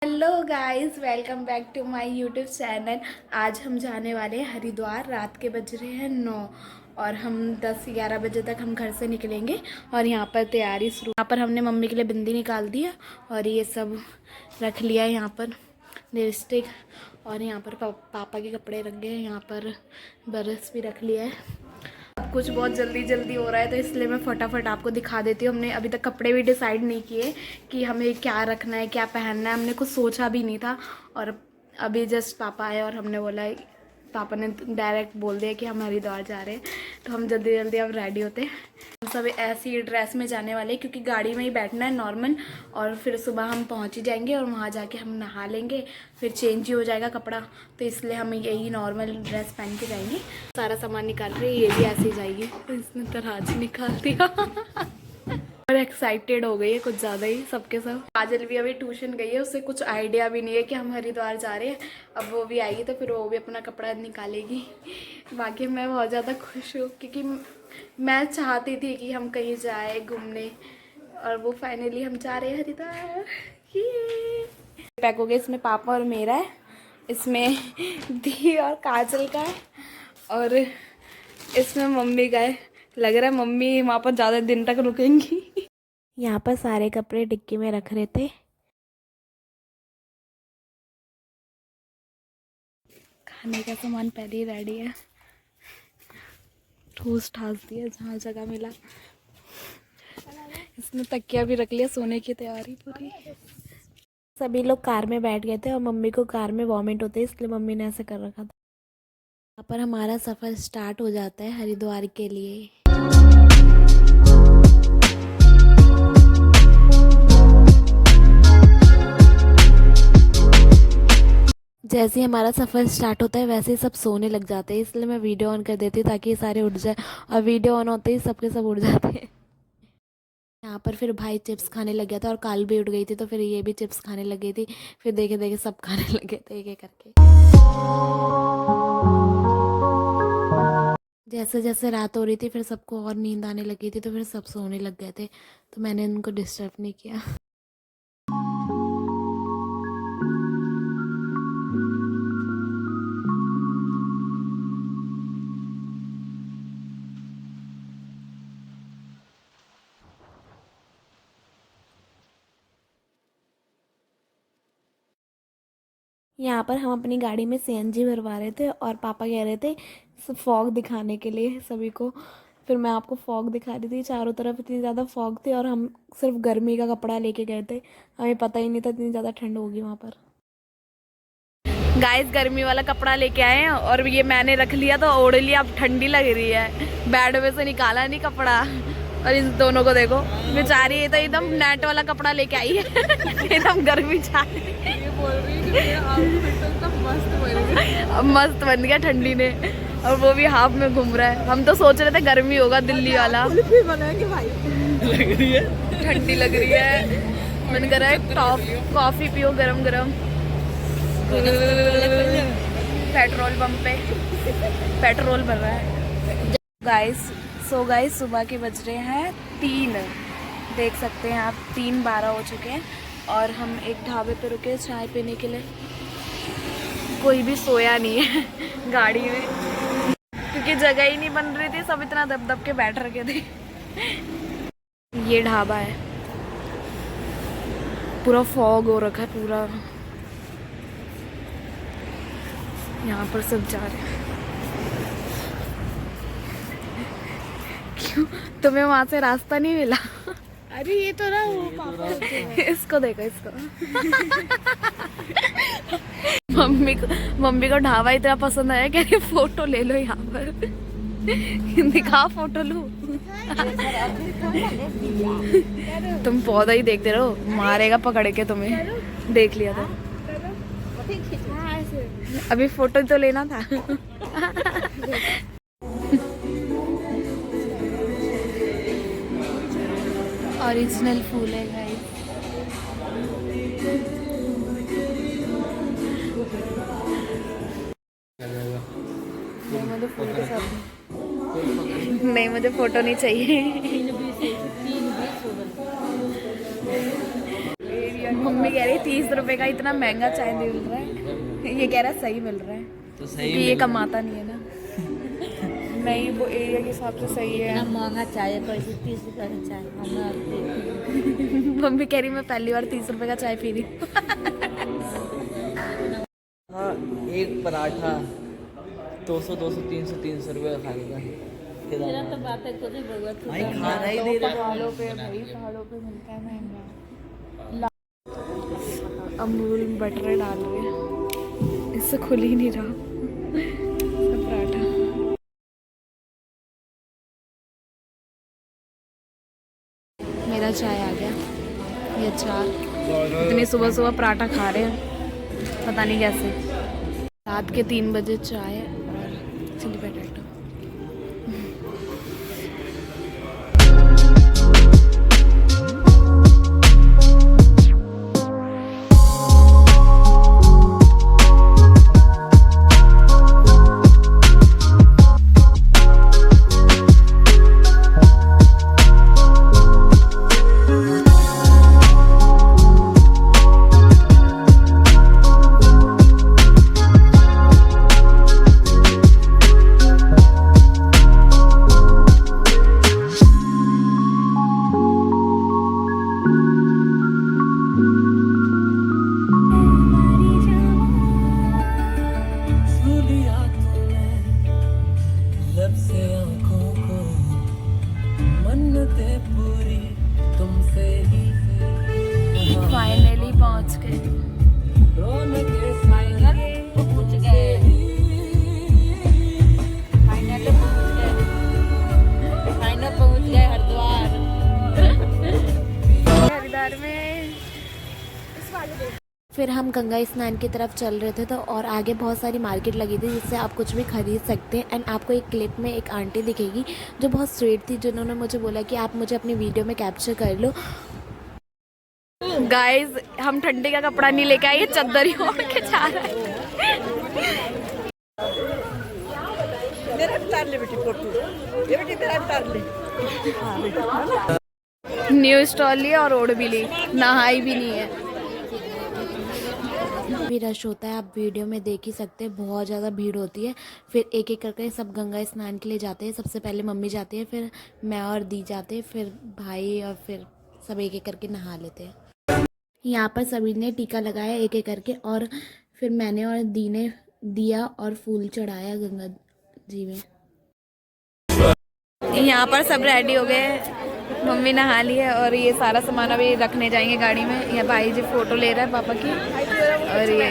Hello guys, welcome back to my YouTube channel. आज हम जाने वाले हैं हरिद्वार। रात के बज रहे हैं 9 और हम 10-11 बजे तक हम घर से निकलेंगे। और यहाँ पर तैयारी शुरू। यहाँ पर हमने मम्मी के लिए बिंदी निकाल दिया और ये सब रख लिया है। यहाँ पर लिपस्टिक और यहाँ पर पापा के कपड़े रख गए। यहाँ पर ब्रश भी रख लिया है। अब कुछ बहुत जल्दी जल्दी हो रहा है तो इसलिए मैं फटाफट आपको दिखा देती हूँ। हमने अभी तक कपड़े भी डिसाइड नहीं किए कि हमें क्या रखना है, क्या पहनना है। हमने कुछ सोचा भी नहीं था और अभी जस्ट पापा आए और हमने बोला, पापा ने डायरेक्ट बोल दिया कि हम हरिद्वार जा रहे हैं। तो हम जल्दी जल्दी अब रेडी होते हैं। हम सब ऐसी ड्रेस में जाने वाले हैं क्योंकि गाड़ी में ही बैठना है नॉर्मल। और फिर सुबह हम पहुंच ही जाएंगे और वहां जाके हम नहा लेंगे, फिर चेंज ही हो जाएगा कपड़ा। तो इसलिए हम यही नॉर्मल ड्रेस पहन के जाएंगे। सारा सामान निकाल रहे हैं, ये भी ऐसे ही जाएगी। तो इसने तराज निकाल दिया और एक्साइटेड हो गई है कुछ ज़्यादा ही सबके सब। काजल भी अभी ट्यूशन गई है, उससे कुछ आइडिया भी नहीं है कि हम हरिद्वार जा रहे हैं। अब वो भी आएगी तो फिर वो भी अपना कपड़ा निकालेगी। बाकी मैं बहुत ज़्यादा खुश हूँ क्योंकि मैं चाहती थी कि हम कहीं जाए घूमने और वो फाइनली हम जा रहे हैं हरिद्वार। पैक हो गया। इसमें पापा और मेरा है, इसमें दी और काजल का है और इसमें मम्मी का है। लग रहा है मम्मी वहाँ पर ज़्यादा दिन तक रुकेंगी। यहाँ पर सारे कपड़े डिक्की में रख रहे थे। खाने का सामान पहले ही रेडी है। ठूस ठास दिया जहाँ जगह मिला। इसने तकिया भी रख लिया, सोने की तैयारी पूरी। सभी लोग कार में बैठ गए थे और मम्मी को कार में वॉमिट होते इसलिए मम्मी ने ऐसे कर रखा था। यहाँ पर हमारा सफ़र स्टार्ट हो जाता है हरिद्वार के लिए। जैसे ही हमारा सफ़र स्टार्ट होता है वैसे ही सब सोने लग जाते हैं, इसलिए मैं वीडियो ऑन कर देती हूँ ताकि ये सारे उठ जाए। और वीडियो ऑन होते ही सबके सब उठ जाते हैं। यहाँ पर फिर भाई चिप्स खाने लग गया था और काल भी उठ गई थी तो फिर ये भी चिप्स खाने लग गई थी। फिर देखे देखे सब खाने लगे थे एक एक करके। जैसे जैसे रात हो रही थी फिर सबको और नींद आने लगी थी तो फिर सब सोने लग गए थे, तो मैंने उनको डिस्टर्ब नहीं किया। यहाँ पर हम अपनी गाड़ी में सीएनजी भरवा रहे थे और पापा कह रहे थे फॉग दिखाने के लिए सभी को। फिर मैं आपको फॉग दिखा रही थी। चारों तरफ इतनी ज़्यादा फॉग थी और हम सिर्फ गर्मी का कपड़ा लेके गए थे। हमें पता ही नहीं था इतनी ज़्यादा ठंड होगी वहाँ पर। गाइस गर्मी वाला कपड़ा लेके आए हैं और ये मैंने रख लिया तो ओढ़ लिया। अब ठंडी लग रही है, बेड में से निकाला नहीं कपड़ा। और इन दोनों को देखो, बेचारी ये तो एकदम नेट वाला कपड़ा लेके आई है। एकदम गर्मी जा रही है। मस्त बन गया ठंडी ने और वो भी हाफ में घूम रहा है। हम तो सोच रहे थे गर्मी होगा दिल्ली वाला। लग रही है ठंडी लग रही है। मन कर रहा है कॉफी पियो गरम गरम। पेट्रोल पंप पे पेट्रोल भर रहा है। गाइस सुबह के बज रहे हैं 3। देख सकते हैं आप 3:12 हो चुके हैं और हम एक ढाबे पे रुके चाय पीने के लिए। कोई भी सोया नहीं है गाड़ी में क्योंकि जगह ही नहीं बन रही थी, सब इतना दब दब के बैठ रखे थे। ये ढाबा है, पूरा फॉग हो रखा है पूरा। यहाँ पर सब जा रहे हैं। क्यों तुम्हें वहां से रास्ता नहीं मिला? अरे ये तो ना वो पापा इसको देखो इसको। मम्मी को ढाबा इतना पसंद आया कि फोटो ले लो यहाँ पर। दिखा फोटो लो। तुम पौधा ही देखते रहो, मारेगा पकड़ के तुम्हें। देख लिया था अभी, फोटो तो लेना था। ओरिजिनल फूल है गाइस। नहीं मुझे फूल के साथ नहीं, मुझे फोटो नहीं चाहिए। मम्मी कह रही 30 रुपए का इतना महंगा चाय मिल रहा है, ये कह रहा है सही मिल रहा है तो सही क्योंकि ये कमाता नहीं है ना। नहीं वो एरिया के हिसाब से सही है। महंगा चाय है, कैसे 30 रुपये का चाय मम्मी कह रही मैं पहली बार 30 रुपए का चाय पी रही हूँ। हाँ, एक पराठा 200 300 रुपये का खाएगा। तेरा तो बात है कुछ भगवत भाई खाना ही दे रहा पहाड़ों पे भाई, पहाड़ों पे मिलता है महंगा। अमूल बटर डाल रहे हैं, इससे खुल ही नहीं रहा पराठा। मेरा चाय आ गया, ये चार इतनी सुबह सुबह पराठा खा रहे हैं पता नहीं कैसे। रात के 3 बजे चाय और चिली पटेटो। फाइनली पहुंच गए। पहुंच गए हरिद्वार। हरिद्वार में फिर हम गंगा स्नान की तरफ चल रहे थे तो और आगे बहुत सारी मार्केट लगी थी जिससे आप कुछ भी खरीद सकते हैं। एंड आपको एक क्लिप में एक आंटी दिखेगी जो बहुत स्वीट थी, जिन्होंने मुझे बोला कि आप मुझे अपनी वीडियो में कैप्चर कर लो। गाइस हम ठंडी का कपड़ा नहीं लेके आए, ये चद्दर ही ओढ़ के जा रहा है। न्यू स्टॉल लिया और ओढ़ भी ली, नहाई भी नहीं है। भी रश होता है, आप वीडियो में देख ही सकते हैं, बहुत ज़्यादा भीड़ होती है। फिर एक एक करके सब गंगा स्नान के लिए जाते हैं। सबसे पहले मम्मी जाती है, फिर मैं और दी जाते हैं, फिर भाई और फिर सब एक एक करके नहा लेते हैं। यहाँ पर सभी ने टीका लगाया एक एक करके और फिर मैंने और दी ने दिया और फूल चढ़ाया गंगा जी में। यहाँ पर सब रेडी हो गए, मम्मी नहा ली है और ये सारा सामान अभी रखने जाएंगे गाड़ी में। ये भाई जी फोटो ले रहा है पापा की और ये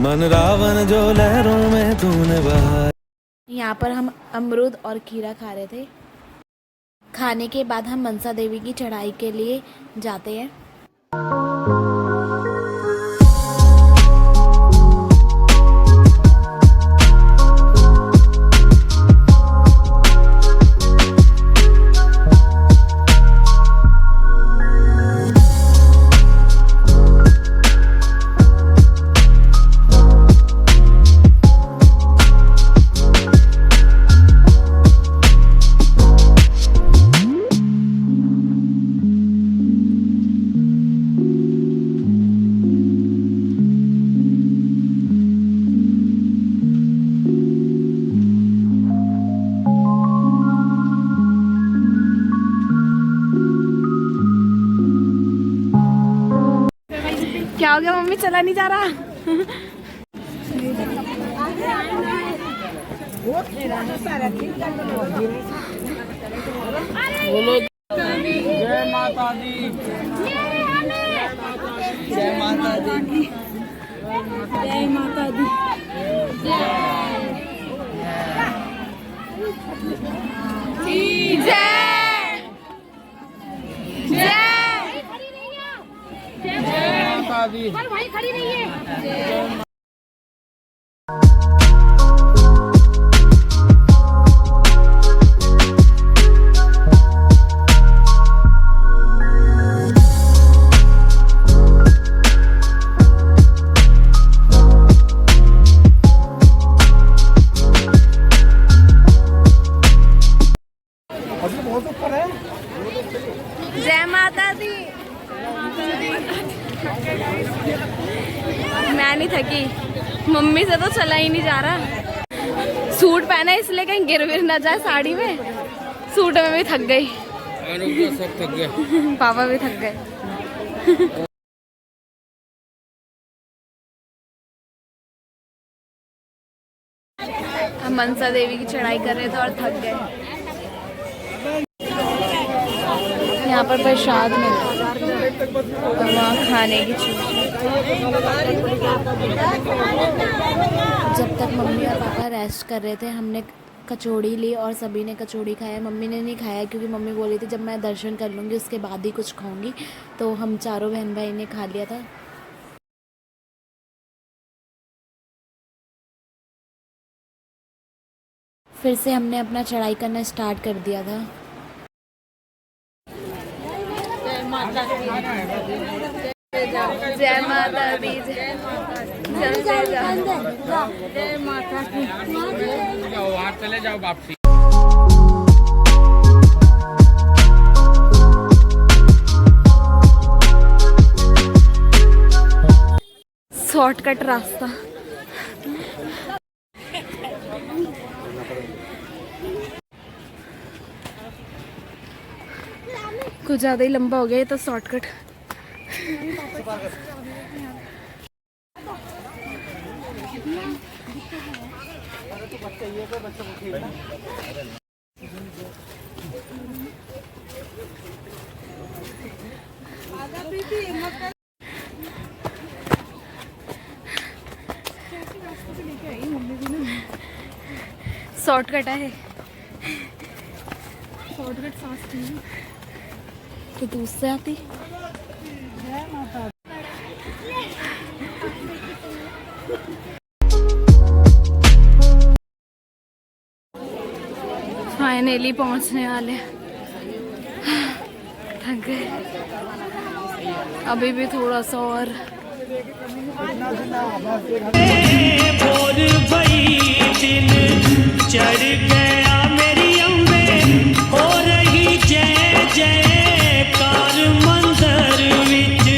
मन रावण जो लहरों में तूने बहाया। यहाँ पर हम अमरूद और खीरा खा रहे थे। खाने के बाद हम मनसा देवी की चढ़ाई के लिए जाते हैं। क्या हो गया मम्मी, चला नहीं जा रहा? जय माता दी, जय माता दी, जय माता दी। जय जय माता दी। भाई खड़ी नहीं है। जय मैं नहीं थकी, मम्मी से तो चला ही नहीं जा रहा। सूट पहना है इसलिए कहीं गिर विर ना जाए साड़ी में। सूट में भी थक गई, सब थक गया। पापा भी थक गए। हम मनसा देवी की चढ़ाई कर रहे थे और थक गए। यहाँ पर प्रसाद मिलता है और वहाँ खाने की चीज़। जब तक मम्मी और पापा रेस्ट कर रहे थे हमने कचौड़ी ली और सभी ने कचौड़ी खाया। मम्मी ने नहीं खाया क्योंकि मम्मी बोली थी जब मैं दर्शन कर लूँगी उसके बाद ही कुछ खाऊंगी। तो हम चारों बहन भाई ने खा लिया था। फिर से हमने अपना चढ़ाई करना स्टार्ट कर दिया था। जय माता दी, जय माता की। चले जाओ वापसी। शॉर्टकट रास्ता। कुछ ज़्यादा ही लंबा हो गया ये तो शॉर्टकट। शॉर्टकट है, शॉर्टकट फास्ट नहीं तो दूसरे आती। फाइनली पहुंचने वाले, थक गए। अभी भी थोड़ा सा और। भोर भई दिन चढ़ गया मेरी अम्बे, हो रही जय जयकार मंदिर विच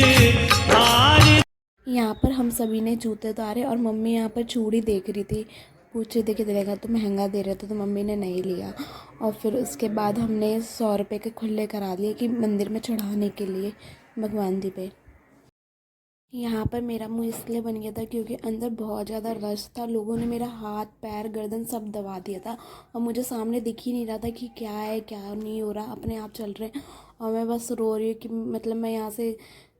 हार। यहाँ पर हम सभी ने जूते उतारे और मम्मी यहाँ पर चूड़ी देख रही थी। पूछ रही थी कि देगा तो महंगा दे रहे थे तो मम्मी ने नहीं लिया। और फिर उसके बाद हमने 100 रुपये के खुले करा लिए कि मंदिर में चढ़ाने के लिए भगवान जी पे। यहाँ पर मेरा मुंह इसलिए बन गया था क्योंकि अंदर बहुत ज़्यादा रश था। लोगों ने मेरा हाथ पैर गर्दन सब दबा दिया था और मुझे सामने दिख ही नहीं रहा था कि क्या है क्या नहीं हो रहा। अपने आप चल रहे हैं और मैं बस रो रही हूँ कि मतलब मैं यहाँ से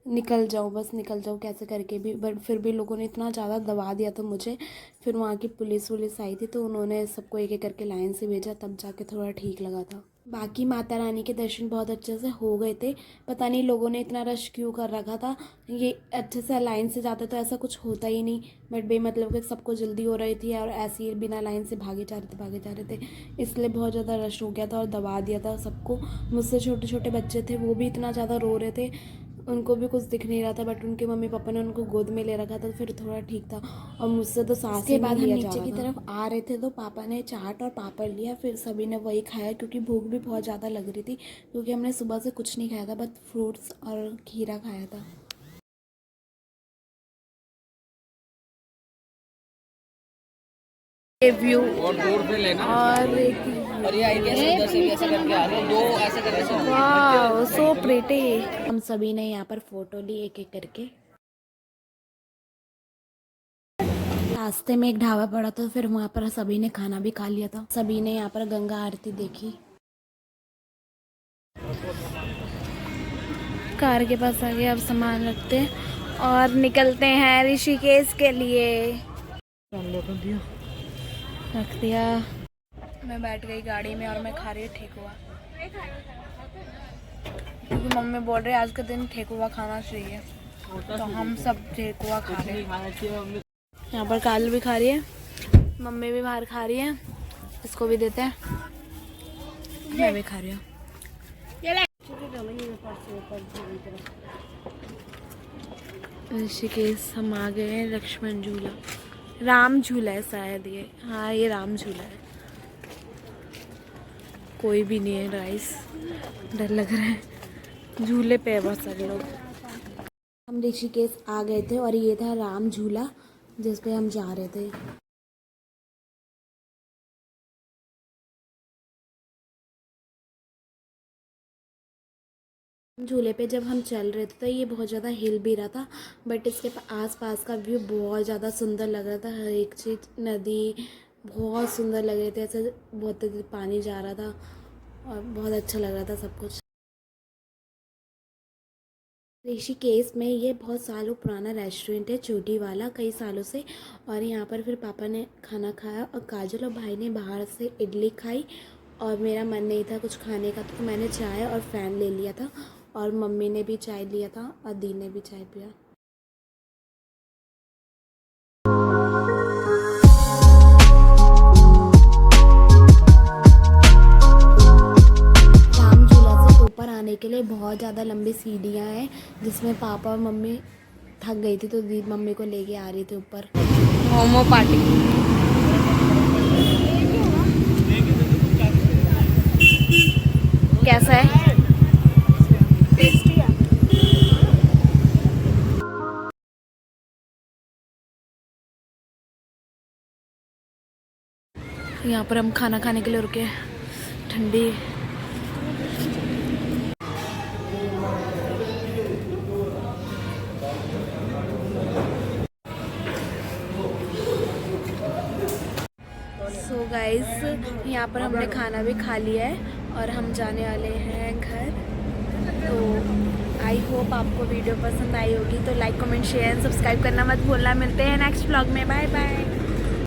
निकल जाऊँ, बस निकल जाऊँ कैसे करके भी। बट फिर भी लोगों ने इतना ज़्यादा दबा दिया था मुझे। फिर वहाँ की पुलिस आई थी तो उन्होंने सबको एक एक करके लाइन से भेजा, तब जाके थोड़ा ठीक लगा था। बाकी माता रानी के दर्शन बहुत अच्छे से हो गए थे। पता नहीं लोगों ने इतना रश क्यों कर रखा था। ये अच्छे से लाइन से जाते तो ऐसा कुछ होता ही नहीं। बट बेमतलब कि सबको जल्दी हो रही थी और ऐसे ही बिना लाइन से भागे जा रहे थे, इसलिए बहुत ज़्यादा रश हो गया था और दबा दिया था सबको। मुझसे छोटे छोटे बच्चे थे वो भी इतना ज़्यादा रो रहे थे, उनको भी कुछ दिख नहीं रहा था। बट उनके मम्मी पापा ने उनको गोद में ले रखा था, फिर थोड़ा ठीक था। और मुझसे तो सांस के बाद हम नीचे की तरफ आ रहे थे तो पापा ने चाट और पापड़ लिया। फिर सभी ने वही खाया क्योंकि भूख भी बहुत ज़्यादा लग रही थी, क्योंकि हमने सुबह से कुछ नहीं खाया था, बस फ्रूट्स और खीरा खाया था। व्यू और दूर से लेना और ये ऐसे करके आ रहे, दो ऐसे करके। वाह सो प्रिटी। हम सभी ने यहाँ पर फोटो ली एक एक करके। रास्ते में एक ढाबा पड़ा था, फिर वहाँ पर सभी ने खाना भी खा लिया था। सभी ने यहाँ पर गंगा आरती देखी। कार के पास आ गए, अब सामान रखते हैं और निकलते हैं ऋषिकेश के लिए। रख दिया। मैं बैठ गई गाड़ी में और मैं खा रही हूँ ठेकुआ, क्योंकि मम्मी बोल रही है आज के दिन ठेकुआ खाना चाहिए, तो हम सब ठेकुआ खा रहे हैं। यहाँ पर काल भी खा रही है, मम्मी भी बाहर खा रही है, इसको भी देते हैं। मैं भी खा रही हूँ। ऋषिकेश हम आ गए हैं। लक्ष्मण झूला, राम झूला है शायद ये। हाँ ये राम झूला है। कोई भी नहीं है गाइस, डर लग रहा है। झूले पे है बहुत सारे लोग। हम ऋषिकेश आ गए थे और ये था राम झूला जिस पे हम जा रहे थे। झूले पे जब हम चल रहे थे तो ये बहुत ज़्यादा हिल भी रहा था, बट इसके आसपास का व्यू बहुत ज़्यादा सुंदर लग रहा था। हर एक चीज़, नदी बहुत सुंदर लग रही थी, ऐसे बहुत पानी जा रहा था और बहुत अच्छा लग रहा था सब कुछ। ऋषिकेश में ये बहुत सालों पुराना रेस्टोरेंट है, चोटी वाला, कई सालों से। और यहाँ पर फिर पापा ने खाना खाया और काजल और भाई ने बाहर से इडली खाई और मेरा मन नहीं था कुछ खाने का, तो मैंने चाय और फ़ैन ले लिया था और मम्मी ने भी चाय लिया था और दी ने भी चाय पिया। राम झूला से ऊपर आने के लिए बहुत ज़्यादा लंबी सीढ़ियाँ हैं, जिसमें पापा और मम्मी थक गई थी तो दी मम्मी को लेके आ रही थी ऊपर। मोमो पार्टी। कैसा है? यहाँ पर हम खाना खाने के लिए रुके, ठंडी। सो गाइस, यहाँ पर हमने खाना भी खा लिया है और हम जाने वाले हैं घर। तो आई होप आपको वीडियो पसंद आई होगी, तो like comment share and subscribe करना मत भूलना। मिलते हैं नेक्स्ट व्लॉग में, बाय बाय।